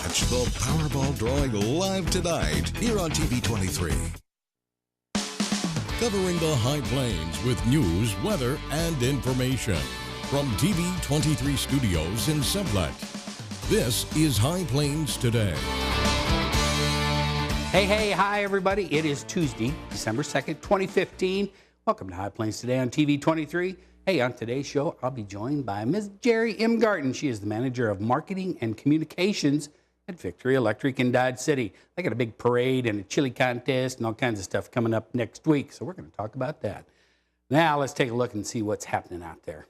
Watch the Powerball drawing live tonight here on TV23. Covering the High Plains with news, weather, and information. From TV23 Studios in Sublette, this is High Plains Today. Hey, hi everybody. It is Tuesday, December 2nd, 2015. Welcome to High Plains Today on TV23. Hey, on today's show, I'll be joined by Ms. Jerri Imgarten. She is the Manager of Marketing and Communications at Victory Electric in Dodge City. They got a big parade and a chili contest and all kinds of stuff coming up next week, so we're going to talk about that. Now, let's take a look and see what's happening out there.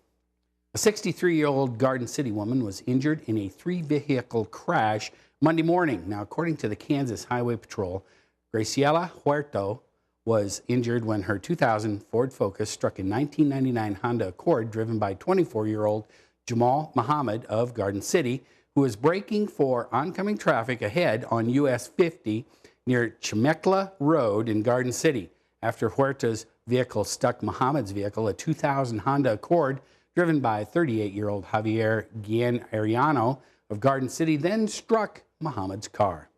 A 63-year-old Garden City woman was injured in a 3-vehicle crash Monday morning. Now, according to the Kansas Highway Patrol, Graciela Huerto was injured when her 2000 Ford Focus struck a 1999 Honda Accord driven by 24-year-old Jamal Muhammad of Garden City, who was braking for oncoming traffic ahead on US 50 near Chemekla Road in Garden City. After Huerta's vehicle stuck Muhammad's vehicle, a 2000 Honda Accord driven by 38-year-old Javier Guillen Ariano of Garden City, then struck Muhammad's car.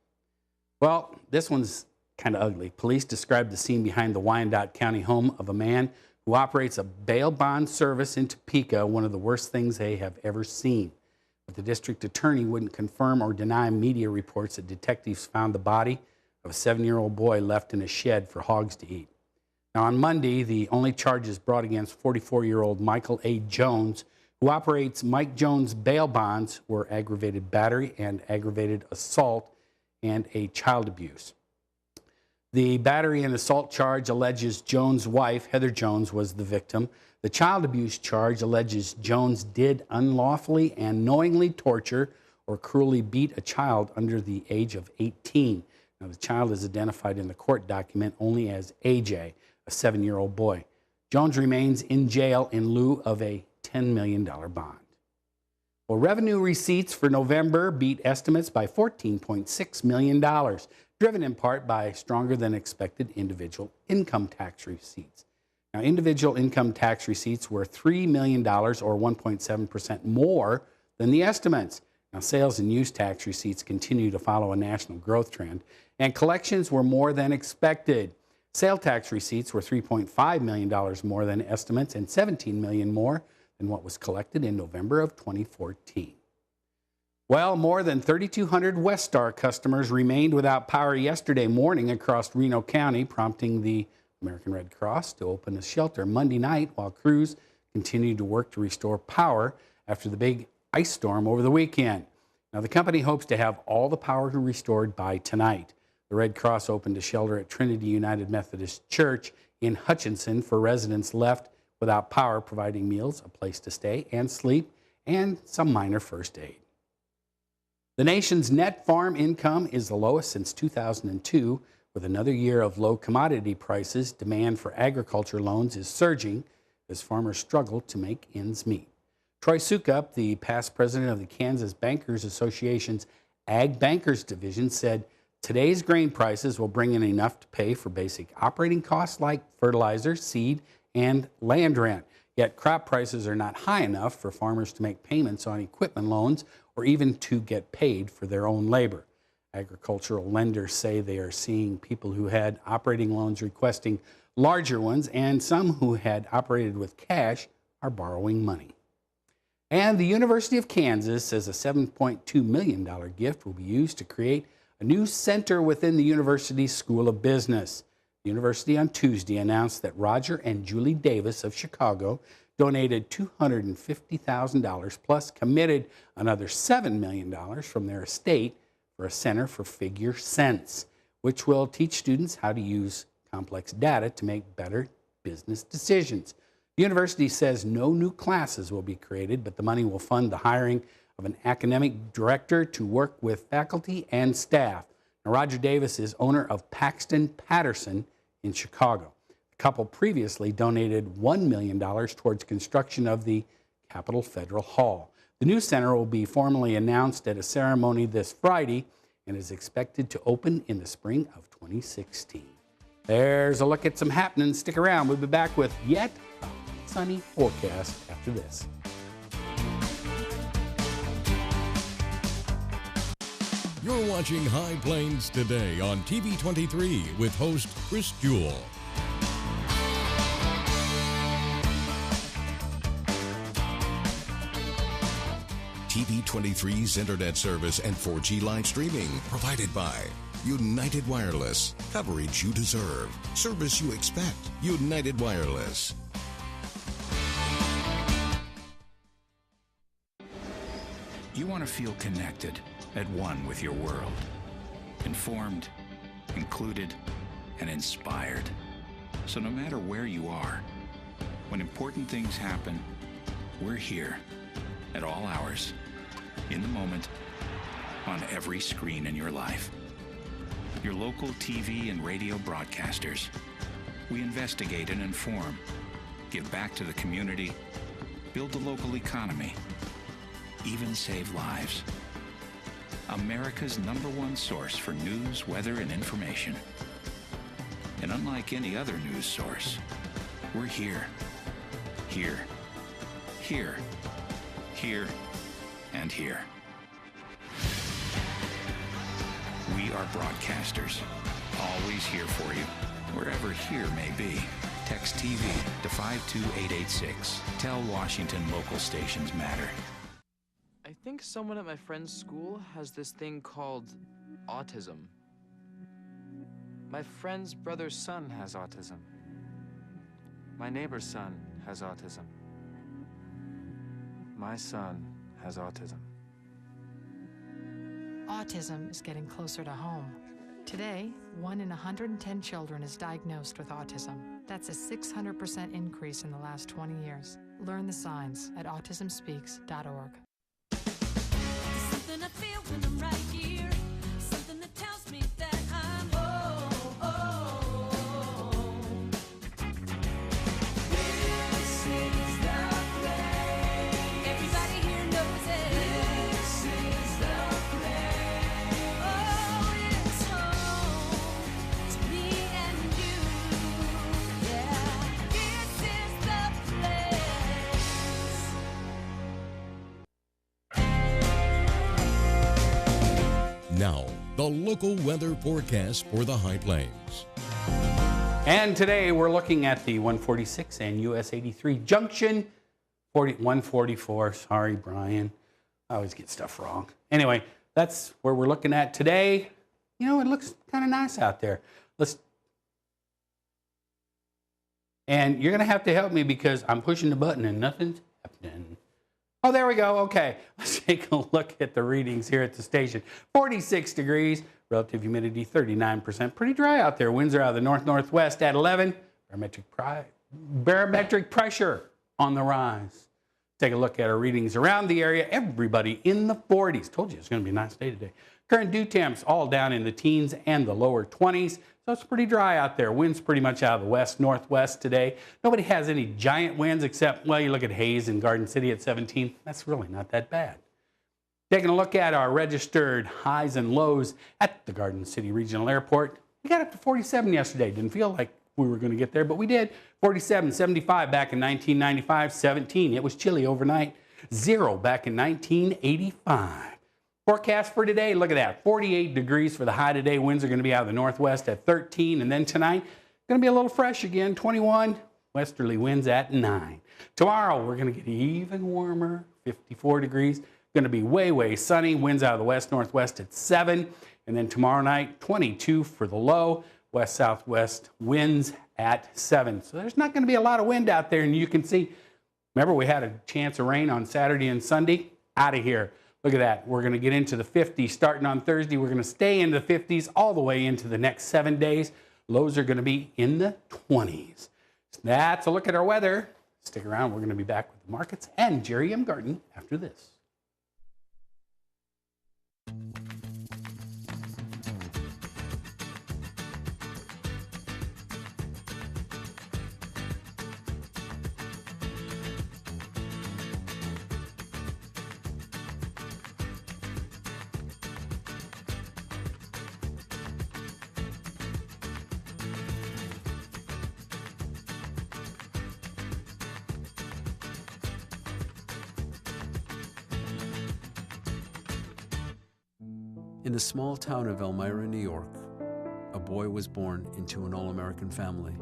Well, this one's kind of ugly. Police described the scene behind the Wyandotte County home of a man who operates a bail bond service in Topeka, one of the worst things they have ever seen. But the district attorney wouldn't confirm or deny media reports that detectives found the body of a 7-year-old boy left in a shed for hogs to eat. Now, on Monday, the only charges brought against 44-year-old Michael A. Jones, who operates Mike Jones bail bonds, were aggravated battery and aggravated assault and a child abuse. The battery and assault charge alleges Jones' wife, Heather Jones, was the victim. The child abuse charge alleges Jones did unlawfully and knowingly torture or cruelly beat a child under the age of 18. Now, the child is identified in the court document only as AJ, a 7-year-old boy. Jones remains in jail in lieu of a $10 million bond. Well, revenue receipts for November beat estimates by $14.6 million, driven in part by stronger than expected individual income tax receipts. Now, individual income tax receipts were $3 million, or 1.7% more than the estimates. Now, sales and use tax receipts continue to follow a national growth trend, and collections were more than expected. Sale tax receipts were $3.5 million more than estimates and $17 million more than what was collected in November of 2014. Well, more than 3,200 Westar customers remained without power yesterday morning across Reno County, prompting the American Red Cross to open a shelter Monday night while crews continued to work to restore power after the big ice storm over the weekend. Now, the company hopes to have all the power restored by tonight. The Red Cross opened a shelter at Trinity United Methodist Church in Hutchinson for residents left without power, providing meals, a place to stay and sleep, and some minor first aid. The nation's net farm income is the lowest since 2002. With another year of low commodity prices, demand for agriculture loans is surging as farmers struggle to make ends meet. Troy Sukup, the past president of the Kansas Bankers Association's Ag Bankers Division, said today's grain prices will bring in enough to pay for basic operating costs like fertilizer, seed, and land rent. Yet crop prices are not high enough for farmers to make payments on equipment loans or even to get paid for their own labor. Agricultural lenders say they are seeing people who had operating loans requesting larger ones, and some who had operated with cash are borrowing money. And the University of Kansas says a $7.2 million gift will be used to create a new center within the university's School of Business. The university on Tuesday announced that Roger and Julie Davis of Chicago donated $250,000 plus committed another $7 million from their estate for a center for figure sense, which will teach students how to use complex data to make better business decisions. The university says no new classes will be created, but the money will fund the hiring of an academic director to work with faculty and staff. Now, Roger Davis is owner of Paxton Patterson in Chicago. The couple previously donated $1 million towards construction of the Capitol Federal Hall. The new center will be formally announced at a ceremony this Friday and is expected to open in the spring of 2016. There's a look at some happenings. Stick around. We'll be back with yet a sunny forecast after this. You're watching High Plains Today on TV23 with host Chris Jewell. TV23's internet service and 4G live streaming provided by United Wireless. Coverage you deserve. Service you expect. United Wireless. You want to feel connected, at one with your world. Informed, included, and inspired. So no matter where you are, when important things happen, we're here at all hours, in the moment, on every screen in your life. Your local TV and radio broadcasters. We investigate and inform, give back to the community, build the local economy, even save lives. America's #1 source for news, weather, and information. And unlike any other news source, we're here, here, here, here, and here. We are broadcasters, always here for you, wherever here may be. Text TV to 52886. Tell Washington local stations matter. I think someone at my friend's school has this thing called autism. My friend's brother's son has autism. My neighbor's son has autism. My son has autism. Autism is getting closer to home. Today, 1 in 110 children is diagnosed with autism. That's a 600% increase in the last 20 years. Learn the signs at autismspeaks.org. Something I feel when I'm right here. Something that tells me that I'm This is the place. Everybody here knows it. This is the place. Oh, it's home to me and you. Yeah, this is the place. Now, the local weather forecast for the High Plains. And today we're looking at the 146 and US 83 junction, 144. Sorry, Brian. I always get stuff wrong. Anyway, that's where we're looking at today. You know, it looks kind of nice out there. And you're going to have to help me because I'm pushing the button and nothing's happening. Oh, there we go. Okay, let's take a look at the readings here at the station. 46 degrees, relative humidity 39%. Pretty dry out there. Winds are out of the north-northwest at 11. Barometric pressure on the rise. Take a look at our readings around the area. Everybody in the 40s. Told you it's going to be a nice day today. Current dew temps all down in the teens and the lower 20s. So it's pretty dry out there. Winds pretty much out of the west-northwest today. Nobody has any giant winds except, well, you look at Hayes and Garden City at 17. That's really not that bad. Taking a look at our registered highs and lows at the Garden City Regional Airport. We got up to 47 yesterday. Didn't feel like we were going to get there, but we did. 47, 75 back in 1995, 17. It was chilly overnight. 0 back in 1985. Forecast for today, look at that, 48 degrees for the high today. Winds are going to be out of the northwest at 13. And then tonight, going to be a little fresh again, 21. Westerly winds at 9. Tomorrow, we're going to get even warmer, 54 degrees. Going to be way, way sunny. Winds out of the west-northwest at 7. And then tomorrow night, 22 for the low. West-southwest winds at 7. So there's not going to be a lot of wind out there. And you can see, remember we had a chance of rain on Saturday and Sunday? Out of here. Look at that. We're going to get into the 50s starting on Thursday. We're going to stay in the 50s all the way into the next 7 days. Lows are going to be in the 20s. So that's a look at our weather. Stick around. We're going to be back with the markets and Jerri Imgarten after this. In the small town of Elmira, New York, a boy was born into an all-American family.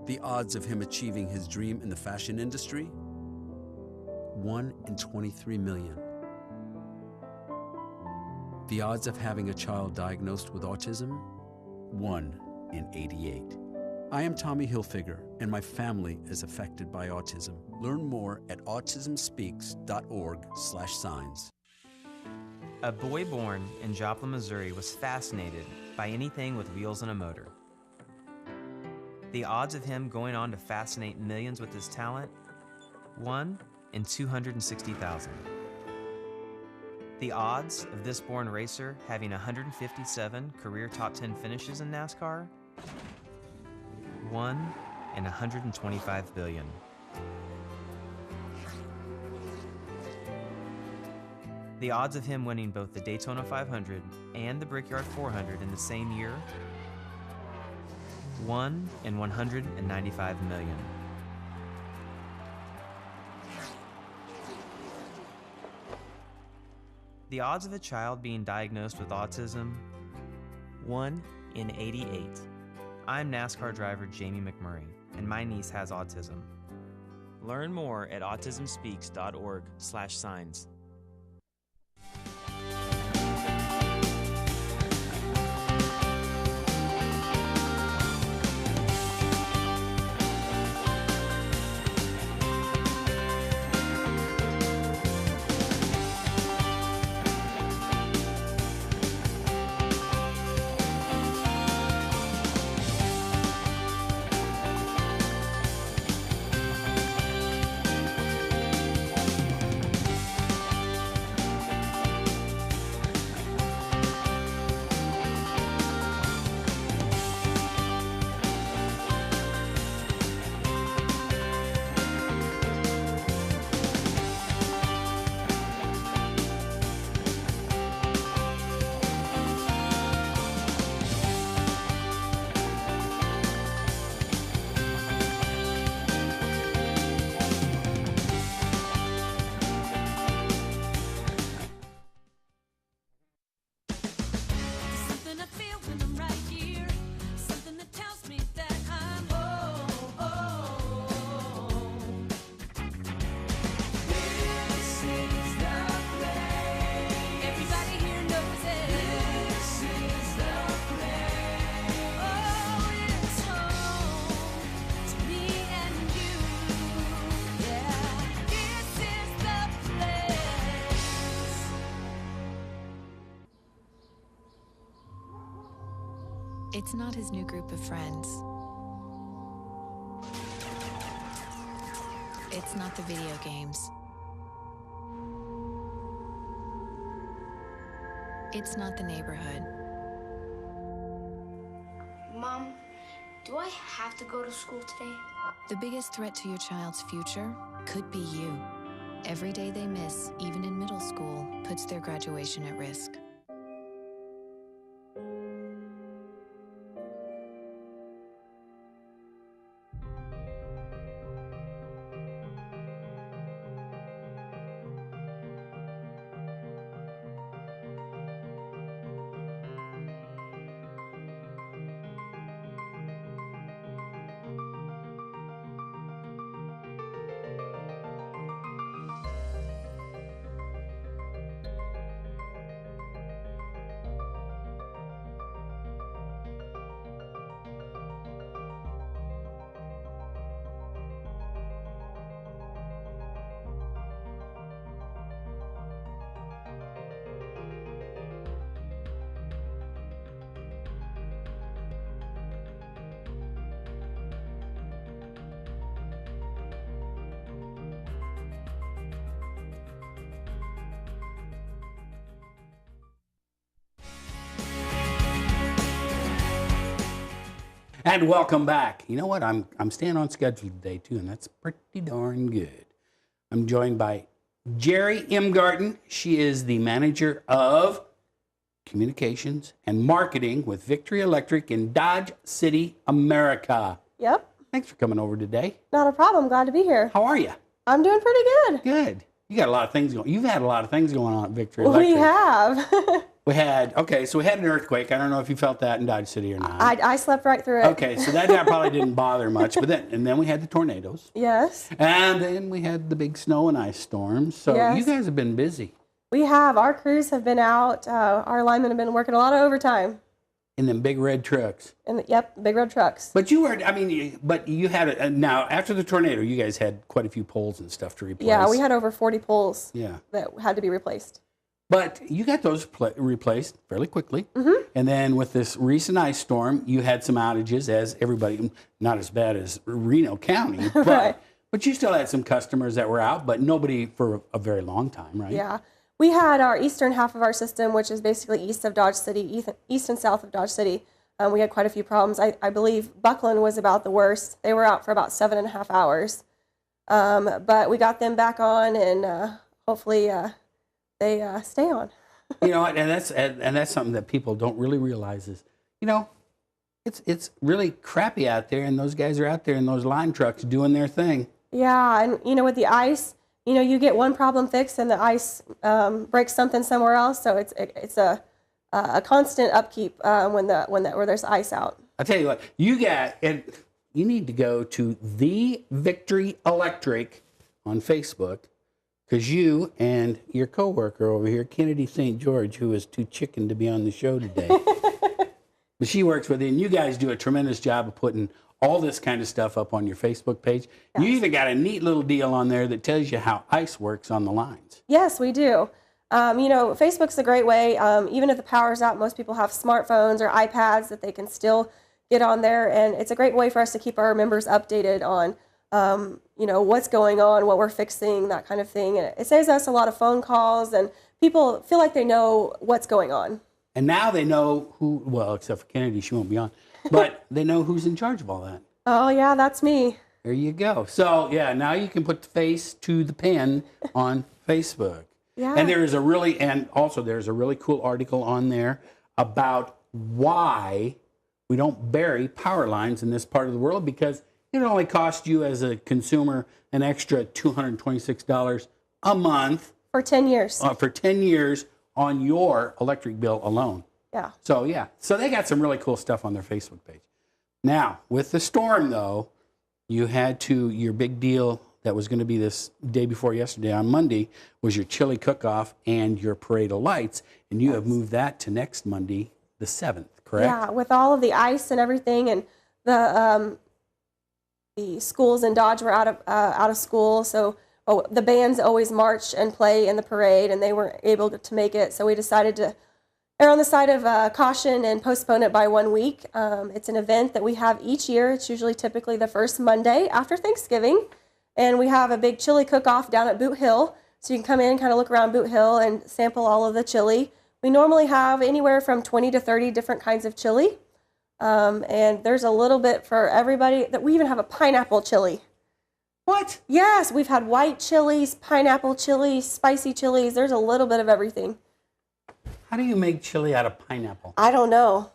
The odds of him achieving his dream in the fashion industry? 1 in 23 million. The odds of having a child diagnosed with autism? 1 in 88. I am Tommy Hilfiger, and my family is affected by autism. Learn more at autismspeaks.org/signs. A boy born in Joplin, Missouri was fascinated by anything with wheels and a motor. The odds of him going on to fascinate millions with his talent? 1 in 260,000. The odds of this born racer having 157 career top 10 finishes in NASCAR? 1 in 125 billion. The odds of him winning both the Daytona 500 and the Brickyard 400 in the same year? 1 in 195 million. The odds of a child being diagnosed with autism? 1 in 88. I'm NASCAR driver Jamie McMurray, and my niece has autism. Learn more at autismspeaks.org/signs. Something I feel when I'm right here. Something that tells me that I'm home. This is the place. Everybody here knows it. This is the place. Oh, it's home to me and you. Yeah, this is the place. It's not his new group of friends. It's not the video games. It's not the neighborhood. Mom, do I have to go to school today? The biggest threat to your child's future could be you. Every day they miss, even in middle school, puts their graduation at risk. And welcome back. You know what? I'm staying on schedule today too, and that's pretty darn good. I'm joined by Jerri Imgarten. She is the manager of communications and marketing with Victory Electric in Dodge City, America. Yep, Thanks for coming over today. not a problem. Glad to be here. How are you? I'm doing pretty good. Good. You got a lot of things going. You've had a lot of things going on at Victory Electric. We have. We had so we had an earthquake. I don't know if you felt that in Dodge City or not. I slept right through it. Okay, so that probably didn't bother much. But then we had the tornadoes. Yes. And then we had the big snow and ice storms. So Yes. you guys have been busy. We have. Our crews have been out. Our linemen have been working a lot of overtime. In them big red trucks. Yep, big red trucks. But you were, but you had, now after the tornado, you guys had quite a few poles and stuff to replace. Yeah, we had over 40 poles Yeah. that had to be replaced. But you got those replaced fairly quickly. Mm-hmm. And then with this recent ice storm, you had some outages, as everybody, not as bad as Reno County, but, Right. but you still had some customers that were out, but nobody for a very long time, right? Yeah. We had our eastern half of our system, which is basically east of Dodge City, east and south of Dodge City. We had quite a few problems. I believe Buckland was about the worst. They were out for about 7.5 hours. But we got them back on, and hopefully they stay on. You know, and that's something that people don't really realize is, you know, it's really crappy out there, and those guys are out there in those line trucks doing their thing. Yeah, and you know, with the ice, you know, you get one problem fixed, and the ice breaks something somewhere else. So it's a constant upkeep where there's ice out. I'll tell you what, you need to go to the Victory Electric on Facebook, because you and your coworker over here, Kennedy St. George, who is too chicken to be on the show today, but she works with you, and you guys do a tremendous job of putting all this kind of stuff up on your Facebook page. Yes. You even got a neat little deal on there that tells you how ice works on the lines. Yes, we do. You know, Facebook's a great way. Even if the power's out, most people have smartphones or iPads that they can still get on there, and it's a great way for us to keep our members updated on, you know, what's going on, what we're fixing, that kind of thing. And it saves us a lot of phone calls, and people feel like they know what's going on. And now they know who, well, except for Kennedy, she won't be on, but they know who's in charge of all that. Oh, yeah, that's me. There you go. So, yeah, now you can put the face to the pen on Facebook. Yeah. And there's a really cool article on there about why we don't bury power lines in this part of the world, because it only costs you as a consumer an extra $226 a month. For 10 years. For 10 years on your electric bill alone. Yeah. So, yeah. So they got some really cool stuff on their Facebook page. Now, with the storm, though, you had your big deal that was going to be this day before yesterday on Monday was your chili cook-off and your parade of lights, and you have moved that to next Monday, the 7th, correct? Yeah, with all of the ice and everything, and the schools in Dodge were out of school, so the bands always march and play in the parade, and they weren't able to make it, so we decided to err on the side of caution and postpone it by 1 week. It's an event that we have each year. It's usually typically the first Monday after Thanksgiving. And we have a big chili cook-off down at Boot Hill. So you can come in, kind of look around Boot Hill and sample all of the chili. We normally have anywhere from 20 to 30 different kinds of chili. And there's a little bit for everybody. We even have a pineapple chili. What? Yes, we've had white chilies, pineapple chilies, spicy chilies. There's a little bit of everything. How do you make chili out of pineapple? I don't know.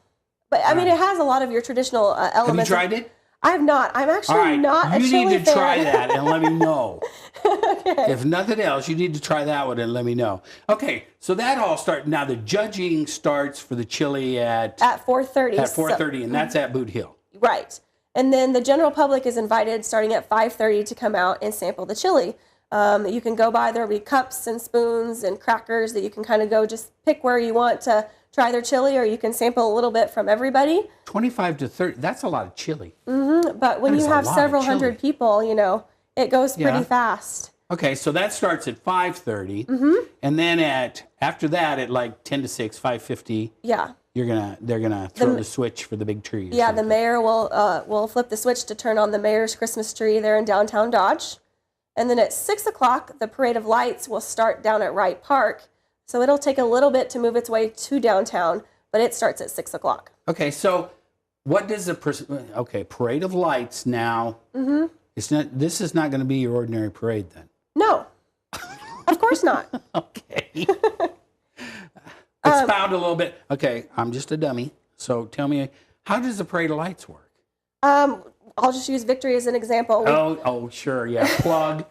But, I mean, it has a lot of your traditional elements. Have you tried it? I have not. I'm actually not a chili fan. You need to try that and let me know. Okay. If nothing else, you need to try that one and let me know. Okay, so that all starts. Now the judging starts for the chili at 4:30. At 4:30, and that's at Boot Hill. Right. And then the general public is invited starting at 5:30 to come out and sample the chili. You can go by, there'll be cups and spoons and crackers that you can kind of go just pick where you want to try their chili, or you can sample a little bit from everybody. 25 to 30, that's a lot of chili. Mm-hmm. But when you have several hundred people, you know, it goes pretty fast. Okay, so that starts at 5:30, and then after that at like 10 to 6, 5:50. Yeah. They're gonna throw the switch for the big tree. Yeah, the mayor will flip the switch to turn on the mayor's Christmas tree there in downtown Dodge. And then at 6 o'clock, the parade of lights will start down at Wright Park. So it'll take a little bit to move its way to downtown, but it starts at 6 o'clock. Okay, so what does parade of lights now? Mm-hmm. This is not going to be your ordinary parade then. No, of course not. Okay. Expound a little bit. Okay, I'm just a dummy. So tell me, how does the parade of lights work? I'll just use Victory as an example. Sure, yeah, plug.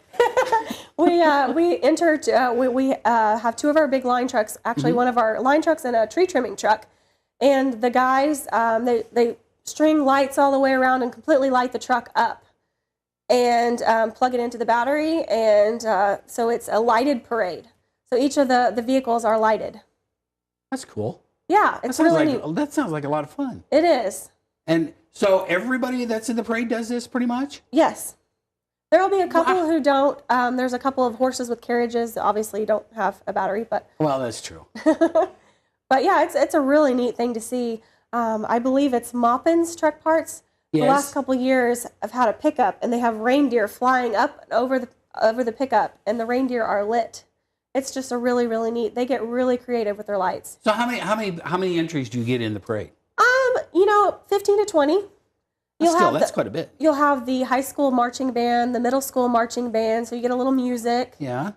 we entered. We have two of our big line trucks. Actually, one of our line trucks and a tree trimming truck. And the guys, they string lights all the way around and completely light the truck up, and plug it into the battery. And so it's a lighted parade. So each of the vehicles are lighted. That's cool. Yeah, it's really neat. That sounds like a lot of fun. It is. And so everybody that's in the parade does this pretty much? Yes. There will be a couple who don't. There's a couple of horses with carriages. Obviously, don't have a battery, but. Well, that's true. But yeah, it's a really neat thing to see. I believe it's Maupin's Truck Parts. Yes. The last couple of years, I've had a pickup, and they have reindeer flying up over the pickup, and the reindeer are lit. It's just a really, really neat. They get really creative with their lights. So how many entries do you get in the parade? 15 to 20. That's quite a bit. You'll have the high school marching band, the middle school marching band, so you get a little music. Yeah.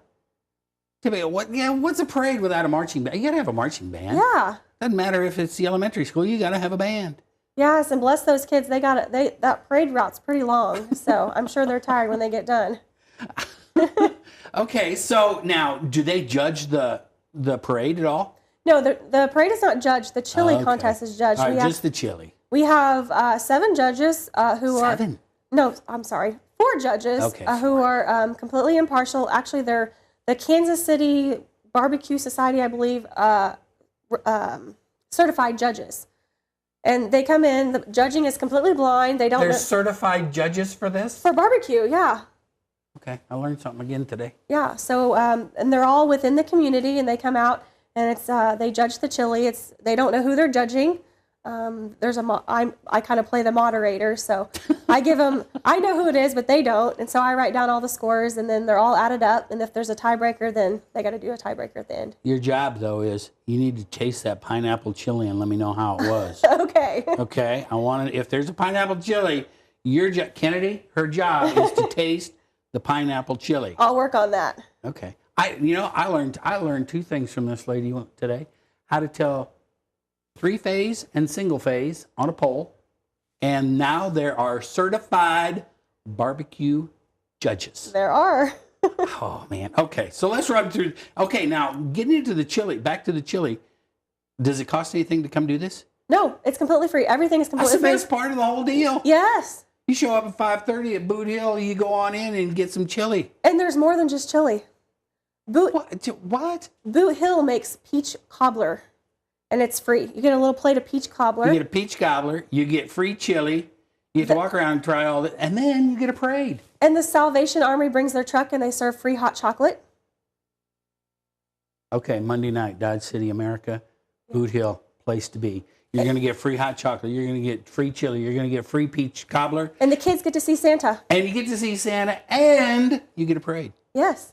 What's a parade without a marching band? You got to have a marching band. Yeah. Doesn't matter if it's the elementary school, you got to have a band. Yes, and bless those kids. That parade route's pretty long, so I'm sure they're tired when they get done. Okay, so now, do they judge the parade at all? No, the parade is not judged. The chili contest is judged. All right, just the chili. We have 7 judges who are... 7? No, I'm sorry. 4 judges who are completely impartial. Actually, they're the Kansas City Barbecue Society, I believe, certified judges. And they come in. The judging is completely blind. They don't. They're certified judges for this? For barbecue, yeah. Okay, I learned something again today. Yeah. So, and they're all within the community, and they come out, and it's they judge the chili. They don't know who they're judging. I kind of play the moderator, so I give them. I know who it is, but they don't, and so I write down all the scores, and then they're all added up. And if there's a tiebreaker, then they got to do a tiebreaker at the end. Your job though is you need to taste that pineapple chili and let me know how it was. Okay. Okay. If there's a pineapple chili, Kennedy, her job is to taste the pineapple chili. I'll work on that. Okay. I learned 2 things from this lady today: how to tell 3-phase and single phase on a pole, and now there are certified barbecue judges. There are. Oh man. Okay, so let's run through. Okay, now getting into the chili. Back to the chili. Does it cost anything to come do this? No, it's completely free. Everything is completely free. That's the best part of the whole deal. Yes. You show up at 5:30 at Boot Hill. You go on in and get some chili. And there's more than just chili. What? Boot Hill makes peach cobbler. And it's free. You get a little plate of peach cobbler. You get a peach cobbler. You get free chili. You have to walk around and try all that. And then you get a parade. And the Salvation Army brings their truck and they serve free hot chocolate. Okay, Monday night, Dodge City, America, Boot Hill, place to be. You're going to get free hot chocolate. You're going to get free chili. You're going to get free peach cobbler. And the kids get to see Santa. And you get to see Santa and you get a parade. Yes.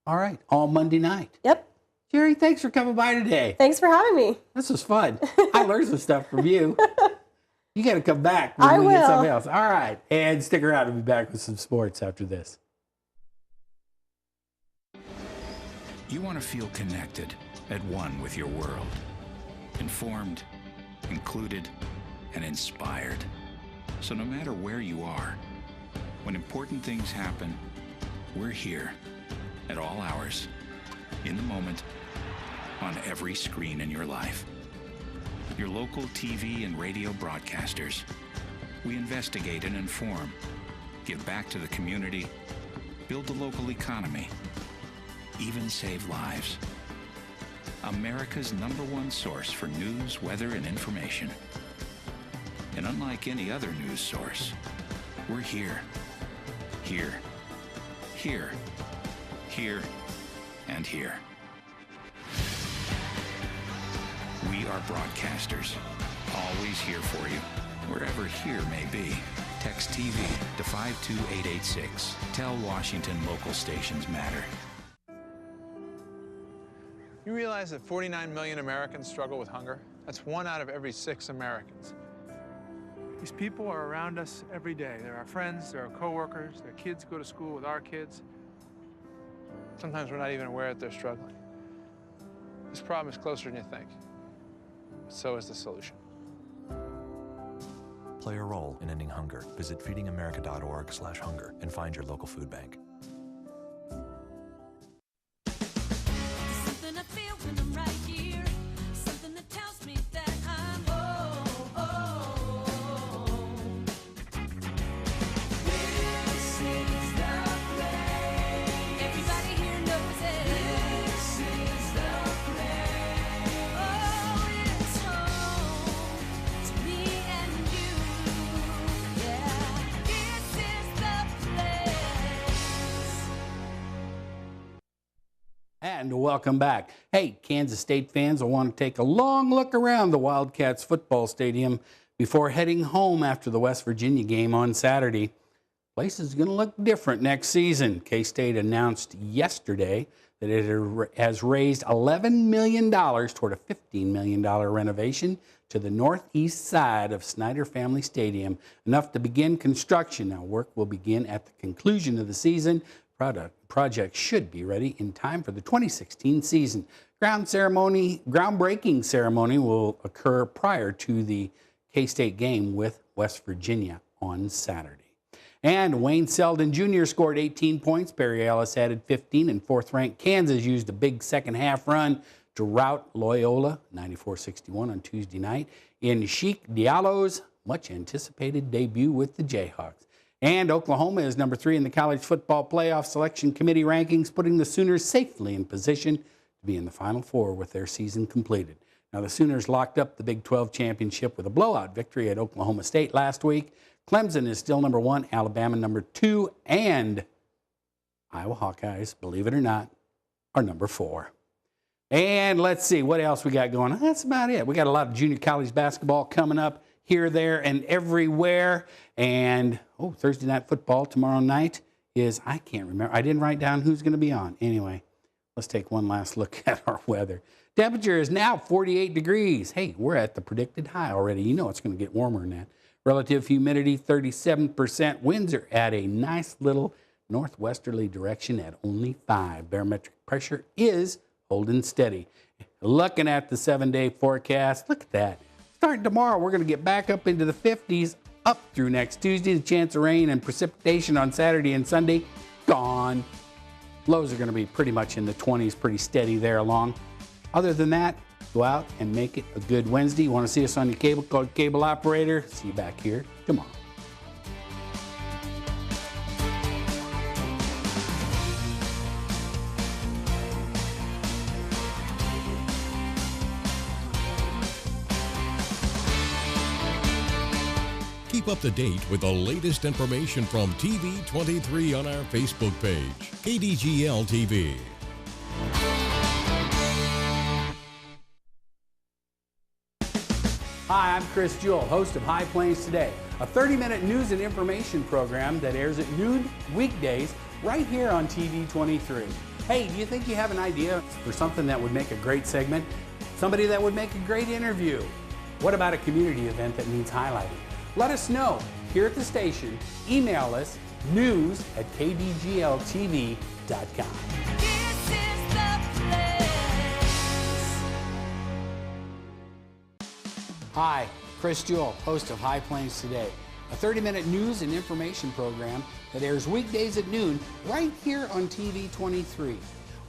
All right, all Monday night. Yep. Jerry, thanks for coming by today. Thanks for having me. This was fun. I learned some stuff from you. You got to come back I when we get will. something else. All right. And stick around. We'll be back with some sports after this. You want to feel connected, at one with your world. Informed, included, and inspired. So no matter where you are, when important things happen, we're here at all hours, in the moment, on every screen in your life. Your local TV and radio broadcasters. We investigate and inform, give back to the community, build the local economy, even save lives. America's #1 source for news, weather, and information. And unlike any other news source, we're here. Here. Here. Here. And here. We are broadcasters, always here for you, wherever here may be. Text TV to 52886. Tell Washington local stations matter. You realize that 49 million Americans struggle with hunger? That's 1 out of every 6 Americans. These people are around us every day. They're our friends, they're our coworkers, their kids go to school with our kids. Sometimes we're not even aware that they're struggling. This problem is closer than you think. So is the solution. Play a role in ending hunger. Visit feedingamerica.org/hunger and find your local food bank. And welcome back. Hey, Kansas State fans will want to take a long look around the Wildcats football stadium before heading home after the West Virginia game on Saturday. Place is going to look different next season. K-State announced yesterday that it has raised $11 million toward a $15 million renovation to the northeast side of Snyder Family Stadium, enough to begin construction. Now, work will begin at the conclusion of the season. Project should be ready in time for the 2016 season. Groundbreaking ceremony will occur prior to the K-State game with West Virginia on Saturday. And Wayne Selden Jr. scored 18 points. Barry Ellis added 15, and fourth-ranked Kansas used a big second-half run to rout Loyola 94-61 on Tuesday night in Sheik Diallo's much-anticipated debut with the Jayhawks. And Oklahoma is number 3 in the College Football Playoff Selection Committee rankings, putting the Sooners safely in position to be in the Final Four with their season completed. Now, the Sooners locked up the Big 12 championship with a blowout victory at Oklahoma State last week. Clemson is still number 1, Alabama number 2, and Iowa Hawkeyes, believe it or not, are number 4. And let's see what else we got going on. That's about it. We got a lot of junior college basketball coming up here, there, and everywhere. And, Thursday night football tomorrow night is, I can't remember. I didn't write down who's going to be on. Anyway, let's take one last look at our weather. Temperature is now 48 degrees. Hey, we're at the predicted high already. You know it's going to get warmer than that. Relative humidity, 37%. Winds are at a nice little northwesterly direction at only 5. Barometric pressure is holding steady. Looking at the 7-day forecast, look at that. Starting tomorrow, we're going to get back up into the 50s, up through next Tuesday. The chance of rain and precipitation on Saturday and Sunday, gone. Lows are going to be pretty much in the 20s, pretty steady there along. Other than that, go out and make it a good Wednesday. You want to see us on your cable called Cable Operator? See you back here tomorrow. Keep up to date with the latest information from TV23 on our Facebook page, KDGL TV. Hi, I'm Chris Jewell, host of High Plains Today, a 30-minute news and information program that airs at noon weekdays right here on TV23. Hey, do you think you have an idea for something that would make a great segment? Somebody that would make a great interview? What about a community event that needs highlighting? Let us know here at the station. Email us news@kdgltv.com. Hi, Chris Jewell, host of High Plains Today, a 30-minute news and information program that airs weekdays at noon right here on TV23.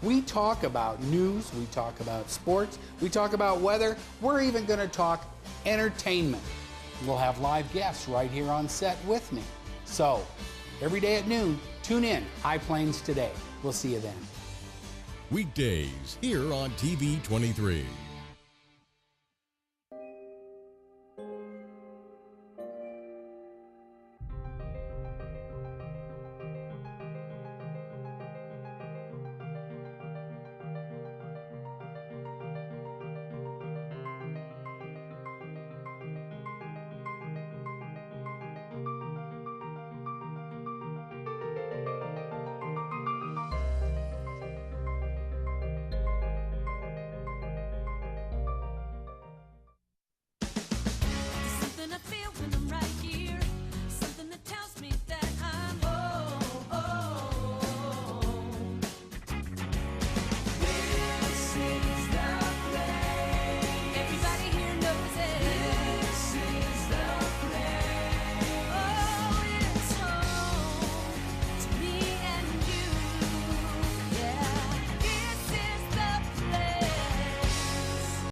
We talk about news, we talk about sports, we talk about weather, we're even going to talk entertainment. We'll have live guests right here on set with me. So, every day at noon, tune in, High Plains Today. We'll see you then. Weekdays here on TV23.